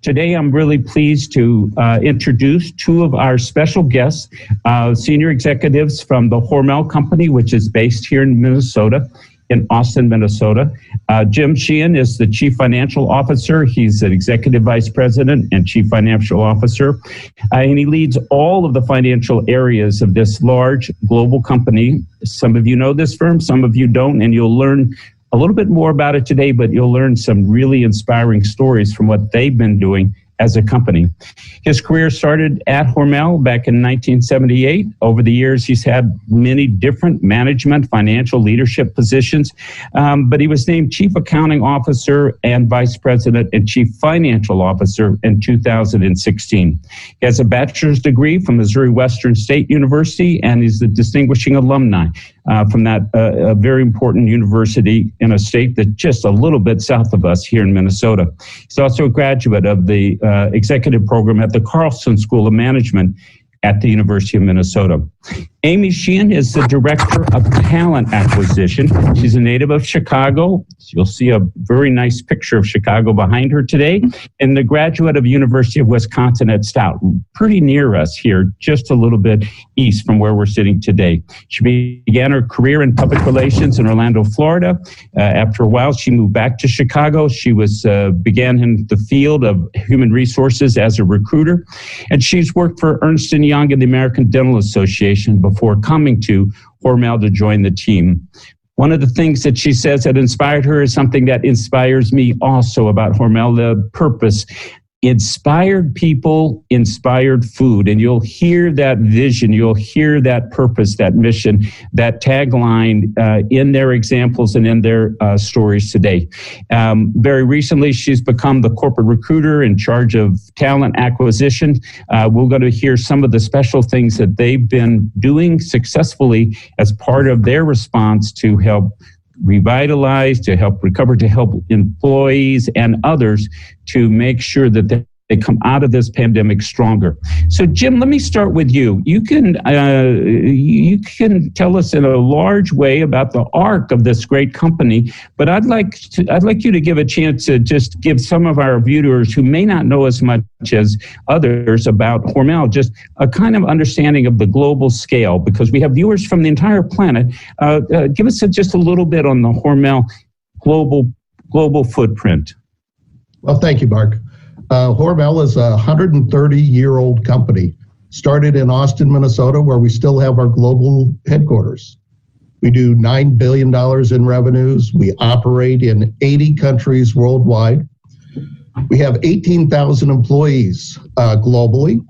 Today, I'm really pleased to introduce two of our special guests, senior executives from the Hormel company, which is based here in Minnesota, in Austin, Minnesota. Jim Sheehan is the Chief Financial Officer. He's an Executive Vice President and Chief Financial Officer. And he leads all of the financial areas of this large global company. Some of you know this firm, some of you don't, and you'll learn a little bit more about it today, but you'll learn some really inspiring stories from what they've been doing as a company. His career started at Hormel back in 1978. Over the years, he's had many different management, financial leadership positions, but he was named Chief Accounting Officer and Vice President and Chief Financial Officer in 2016. He has a bachelor's degree from Missouri Western State University, and he's the distinguishing alumni from that very important university in a state that's just a little bit south of us here in Minnesota. He's also a graduate of the executive program at the Carlson School of Management at the University of Minnesota. Amy Sheehan is the Director of Talent Acquisition. She's a native of Chicago. You'll see a very nice picture of Chicago behind her today, and the graduate of University of Wisconsin at Stout, pretty near us here, just a little bit east from where we're sitting today. She began her career in public relations in Orlando, Florida. After a while, she moved back to Chicago. She began in the field of human resources as a recruiter, and she's worked for Ernst & Young and the American Dental Association before coming to Hormel to join the team. One of the things that she says that inspired her is something that inspires me also about Hormel, the purpose. Inspired people, inspired food. And you'll hear that vision, you'll hear that purpose, that mission, that tagline in their examples and in their stories today. Very recently, she's become the corporate recruiter in charge of talent acquisition. We're going to hear some of the special things that they've been doing successfully as part of their response to help revitalize, to help recover, to help employees and others to make sure that they come out of this pandemic stronger. So, Jim, let me start with you. You can tell us in a large way about the arc of this great company, but I'd like you to give a chance to just give some of our viewers who may not know as much as others about Hormel, just a kind of understanding of the global scale, because we have viewers from the entire planet. Give us just a little bit on the Hormel global footprint. Well, thank you, Mark. Hormel is a 130-year-old company, started in Austin, Minnesota, where we still have our global headquarters. We do $9 billion in revenues. We operate in 80 countries worldwide. We have 18,000 employees globally,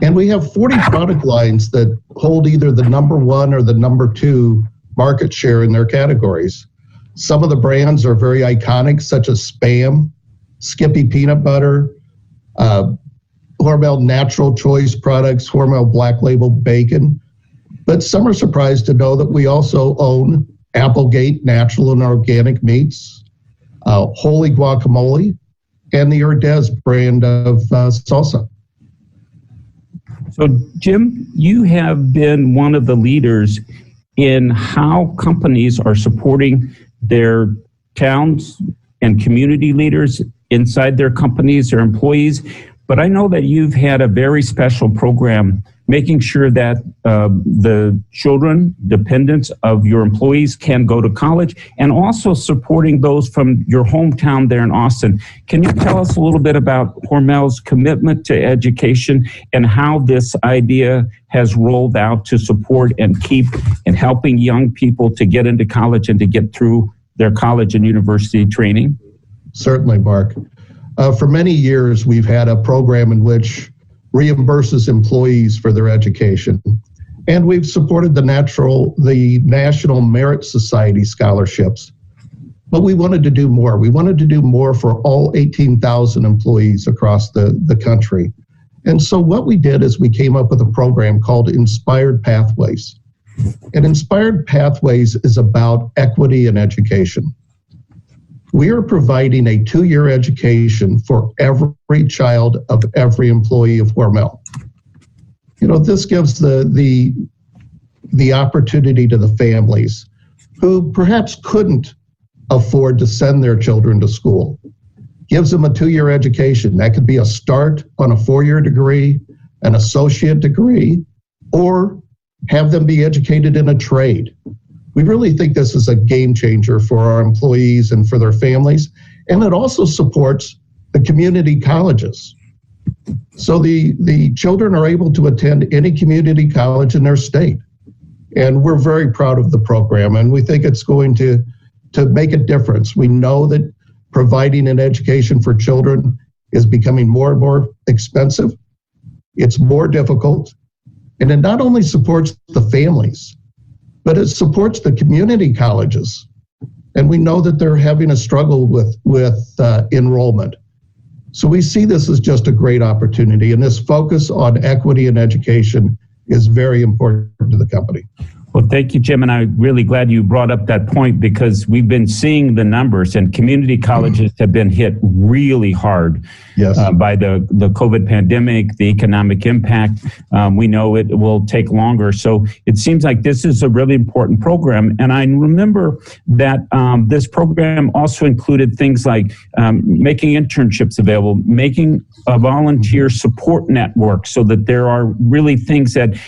and we have 40 product lines that hold either the number one or the number two market share in their categories. Some of the brands are very iconic, such as Spam, Skippy Peanut Butter, Hormel Natural Choice products, Hormel Black Label Bacon. But some are surprised to know that we also own Applegate Natural and Organic Meats, Holy Guacamole, and the Herdez brand of salsa. So, Jim, you have been one of the leaders in how companies are supporting their towns and community leaders inside their companies, their employees. But I know that you've had a very special program making sure that the children, dependents of your employees can go to college, and also supporting those from your hometown there in Austin. Can you tell us a little bit about Hormel's commitment to education and how this idea has rolled out to support and keep and helping young people to get into college and to get through their college and university training? Certainly, Mark. For many years, we've had a program in which reimburses employees for their education. And we've supported the National Merit Society scholarships. But we wanted to do more. We wanted to do more for all 18,000 employees across the country. And so what we did is we came up with a program called Inspired Pathways. And Inspired Pathways is about equity in education. We are providing a 2-year education for every child of every employee of Hormel. You know, this gives the opportunity to the families who perhaps couldn't afford to send their children to school. gives them a 2-year education. That could be a start on a 4-year degree, an associate degree, or have them be educated in a trade. We really think this is a game changer for our employees and for their families, and it also supports the community colleges. So the children are able to attend any community college in their state. And we're very proud of the program, and we think it's going to make a difference. We know that providing an education for children is becoming more and more expensive. It's more difficult, and it not only supports the families, but it supports the community colleges. And we know that they're having a struggle with enrollment. So we see this as just a great opportunity, and this focus on equity in education is very important to the company. Well, thank you, Jim, and I'm really glad you brought up that point, because we've been seeing the numbers, and community colleges have been hit really hard by the COVID pandemic, the economic impact. We know it will take longer, so it seems like this is a really important program. And I remember that this program also included things like making internships available, making a volunteer support network, so that there are really things that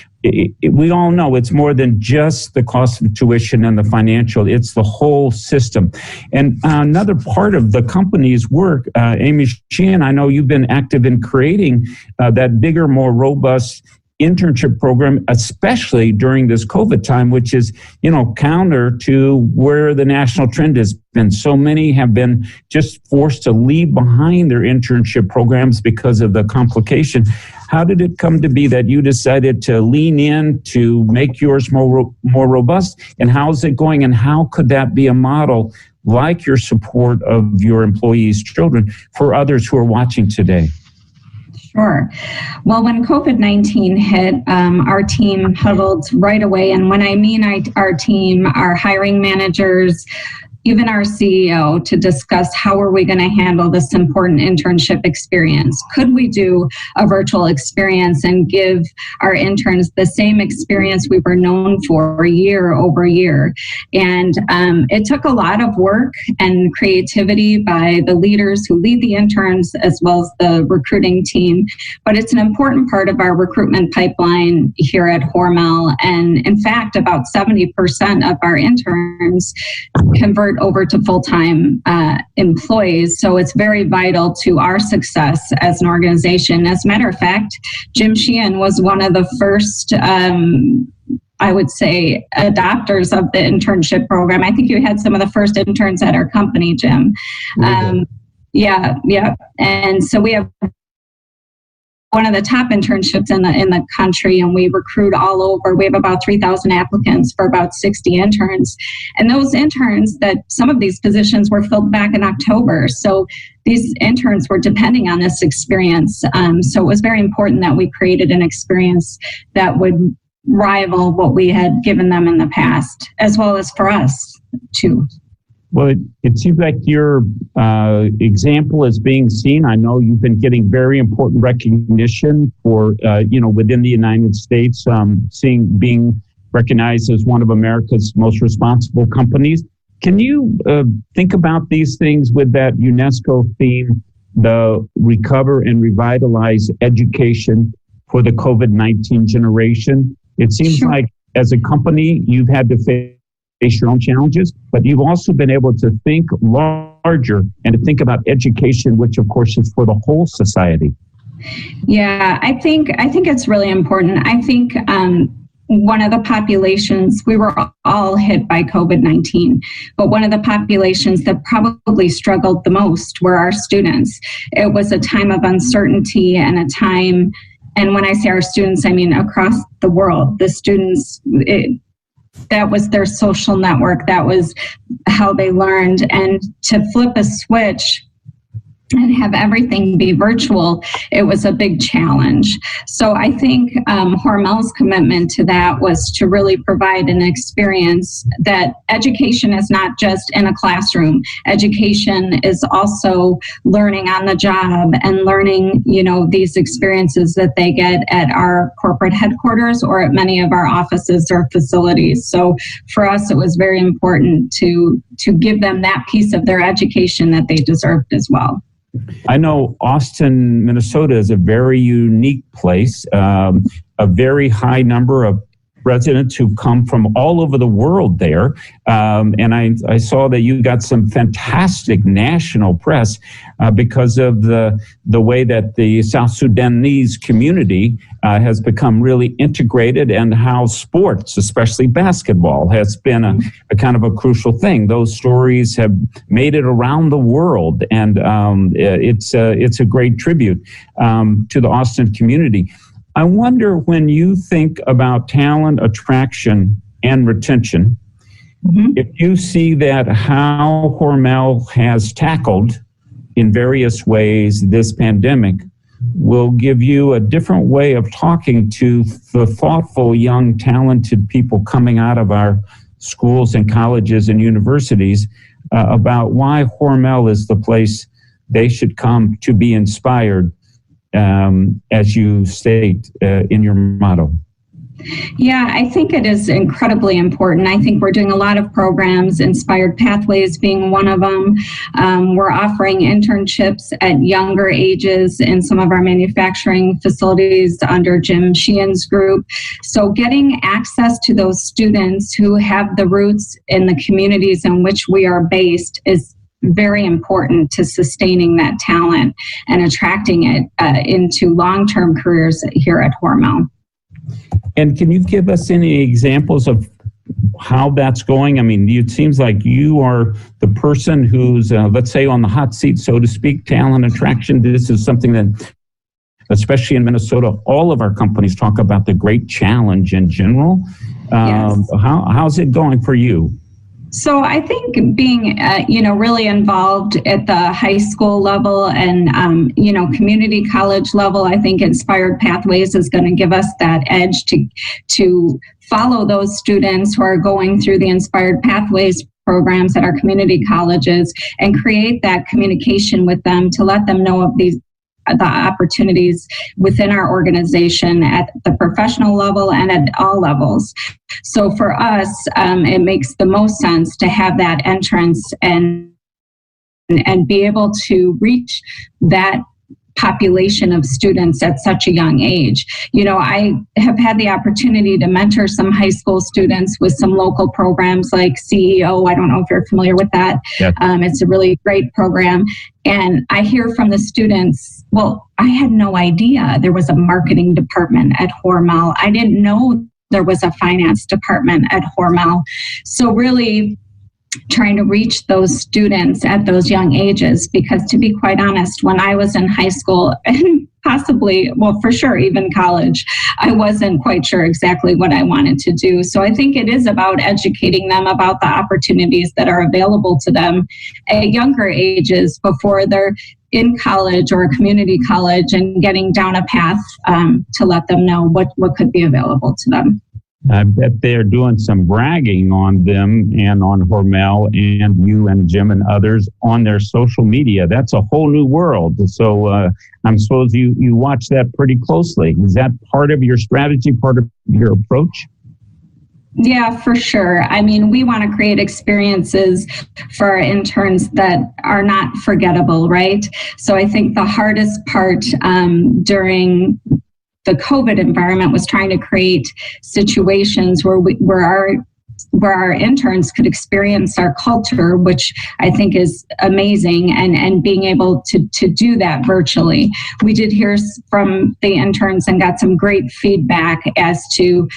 we all know it's more than just the cost of tuition and the financial, it's the whole system. And another part of the company's work, Amy Sheehan, I know you've been active in creating that bigger, more robust internship program, especially during this COVID time, which is, counter to where the national trend has been. So many have been just forced to leave behind their internship programs because of the complication. How did it come to be that you decided to lean in to make yours more robust? And how's it going? And how could that be a model like your support of your employees' children for others who are watching today? Sure. Well, when COVID-19 hit, our team huddled right away. And when I mean our team, our hiring managers, even our CEO, to discuss how are we going to handle this important internship experience. Could we do a virtual experience and give our interns the same experience we were known for year over year? And it took a lot of work and creativity by the leaders who lead the interns as well as the recruiting team. But it's an important part of our recruitment pipeline here at Hormel. And in fact, about 70% of our interns convert over to full-time employees. So it's very vital to our success as an organization. As a matter of fact, Jim Sheehan was one of the first, I would say, adopters of the internship program. I think you had some of the first interns at our company, Jim. Yeah. And so we have one of the top internships in the country, and we recruit all over. We have about 3,000 applicants for about 60 interns. And those interns, that some of these positions were filled back in October. So these interns were depending on this experience. So it was very important that we created an experience that would rival what we had given them in the past, as well as for us too. Well, it seems like your example is being seen. I know you've been getting very important recognition for, within the United States, being recognized as one of America's most responsible companies. Can you think about these things with that UNESCO theme, the Recover and Revitalize Education for the COVID-19 generation? It seems like as a company, you've had to face your own challenges, but you've also been able to think larger and to think about education, which of course is for the whole society. Yeah, I think it's really important. I think one of the populations, we were all hit by COVID-19, but one of the populations that probably struggled the most were our students. It was a time of uncertainty and a time, and when I say our students, I mean across the world. The students, that was their social network. That was how they learned. And to flip a switch and have everything be virtual, it was a big challenge. So I think Hormel's commitment to that was to really provide an experience that education is not just in a classroom. Education is also learning on the job and learning, these experiences that they get at our corporate headquarters or at many of our offices or facilities. So for us, it was very important to give them that piece of their education that they deserved as well. I know Austin, Minnesota is a very unique place, a very high number of residents who come from all over the world there. And I saw that you got some fantastic national press because of the way that the South Sudanese community has become really integrated, and how sports, especially basketball, has been a kind of a crucial thing. Those stories have made it around the world, and it's a great tribute to the Austin community. I wonder, when you think about talent attraction and retention, if you see that how Hormel has tackled in various ways this pandemic will give you a different way of talking to the thoughtful, young, talented people coming out of our schools and colleges and universities about why Hormel is the place they should come to be inspired, as you state in your motto. Yeah, I think it is incredibly important. I think we're doing a lot of programs, Inspired Pathways being one of them. We're offering internships at younger ages in some of our manufacturing facilities under Jim Sheehan's group. So getting access to those students who have the roots in the communities in which we are based is very important to sustaining that talent and attracting it into long-term careers here at Hormel. And can you give us any examples of how that's going? I mean, it seems like you are the person who's, let's say, on the hot seat, so to speak, talent attraction. This is something that, especially in Minnesota, all of our companies talk about the great challenge in general. Yes. How's it going for you? So I think being, really involved at the high school level and, community college level, I think Inspired Pathways is going to give us that edge to follow those students who are going through the Inspired Pathways programs at our community colleges and create that communication with them to let them know of the opportunities within our organization at the professional level and at all levels. So for us, it makes the most sense to have that entrance and be able to reach that population of students at such a young age. I have had the opportunity to mentor some high school students with some local programs like CEO. I don't know if you're familiar with that. Yep. It's a really great program. And I hear from the students, well, I had no idea there was a marketing department at Hormel. I didn't know there was a finance department at Hormel. So really trying to reach those students at those young ages, because to be quite honest, when I was in high school and possibly, well, for sure, even college, I wasn't quite sure exactly what I wanted to do. So I think it is about educating them about the opportunities that are available to them at younger ages before they're in college or a community college, and getting down a path to let them know what could be available to them. I bet they're doing some bragging on them and on Hormel and you and Jim and others on their social media. That's a whole new world. So I suppose you watch that pretty closely. Is that part of your strategy, part of your approach? Yeah, for sure. I mean, we want to create experiences for our interns that are not forgettable, right? So I think the hardest part during the COVID environment was trying to create situations where our interns could experience our culture, which I think is amazing, and being able to do that virtually. We did hear from the interns and got some great feedback as to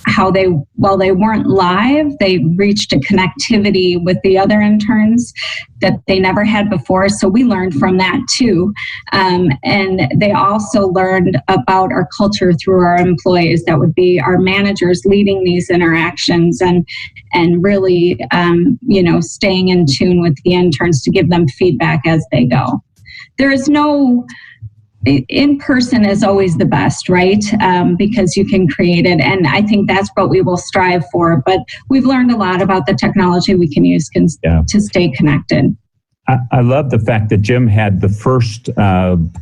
how while they weren't live, they reached a connectivity with the other interns that they never had before. So we learned from that too. And they also learned about our culture through our employees. That would be our managers leading these interactions and really, staying in tune with the interns to give them feedback as they go. There is no in person is always the best, right? Because you can create it. And I think that's what we will strive for. But we've learned a lot about the technology we can use to stay connected. I love the fact that Jim had the first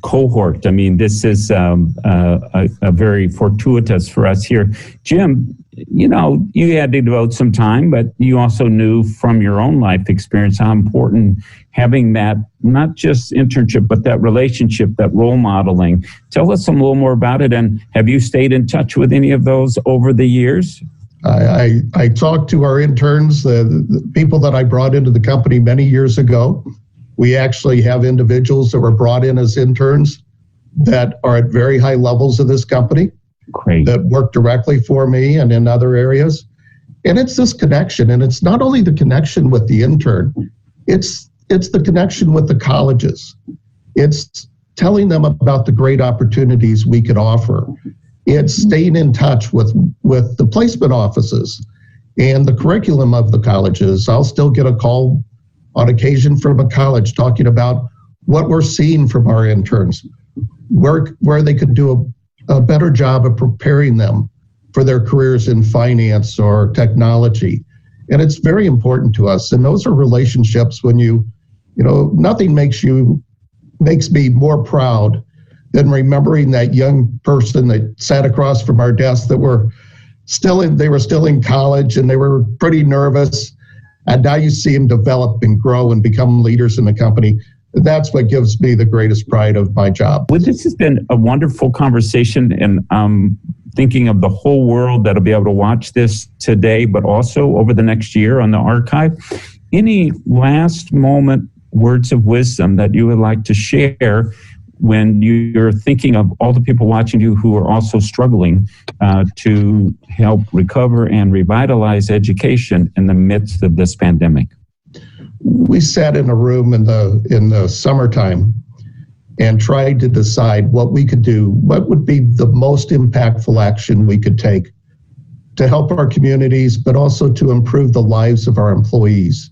cohort. I mean, this is a very fortuitous for us here. Jim, you had to devote some time, but you also knew from your own life experience how important having that, not just internship, but that relationship, that role modeling. Tell us a little more about it. And have you stayed in touch with any of those over the years? I talked to our interns, the people that I brought into the company many years ago. We actually have individuals that were brought in as interns that are at very high levels of this company. Great. That work directly for me and in other areas. And it's this connection. And it's not only the connection with the intern, it's the connection with the colleges. It's telling them about the great opportunities we could offer. It's staying in touch with the placement offices and the curriculum of the colleges. I'll still get a call on occasion from a college talking about what we're seeing from our interns, where they could do a better job of preparing them for their careers in finance or technology. And it's very important to us. And those are relationships when nothing makes me more proud than remembering that young person that sat across from our desk that were still in college and they were pretty nervous. And now you see them develop and grow and become leaders in the company. That's what gives me the greatest pride of my job. Well, this has been a wonderful conversation, and thinking of the whole world that'll be able to watch this today, but also over the next year on the archive. Any last moment words of wisdom that you would like to share when you're thinking of all the people watching you who are also struggling to help recover and revitalize education in the midst of this pandemic? We sat in a room in the summertime and tried to decide what we could do, what would be the most impactful action we could take to help our communities, but also to improve the lives of our employees.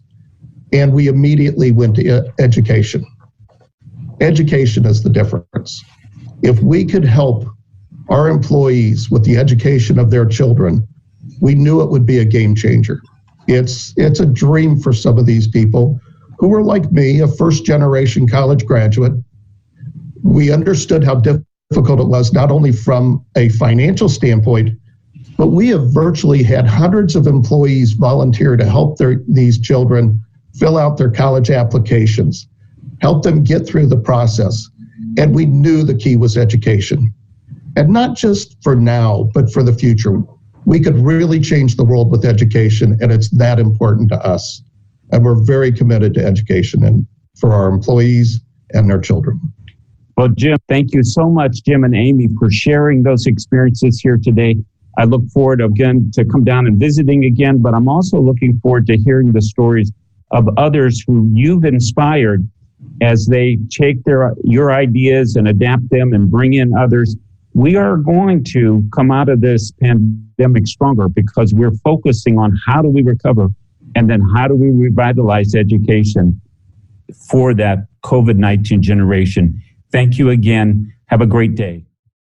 And we immediately went to education. Education is the difference. If we could help our employees with the education of their children, we knew it would be a game changer. It's a dream for some of these people who were like me, a first-generation college graduate. We understood how difficult it was, not only from a financial standpoint, but we have virtually had hundreds of employees volunteer to help these children fill out their college applications, help them get through the process. And we knew the key was education. And not just for now, but for the future. We could really change the world with education, and it's that important to us. And we're very committed to education and for our employees and their children. Well, Jim, thank you so much, Jim and Amy, for sharing those experiences here today. I look forward, again, to come down and visiting again, but I'm also looking forward to hearing the stories of others who you've inspired as they take your ideas and adapt them and bring in others. We are going to come out of this pandemic stronger because we're focusing on how do we recover and then how do we revitalize education for that COVID-19 generation. Thank you again. Have a great day.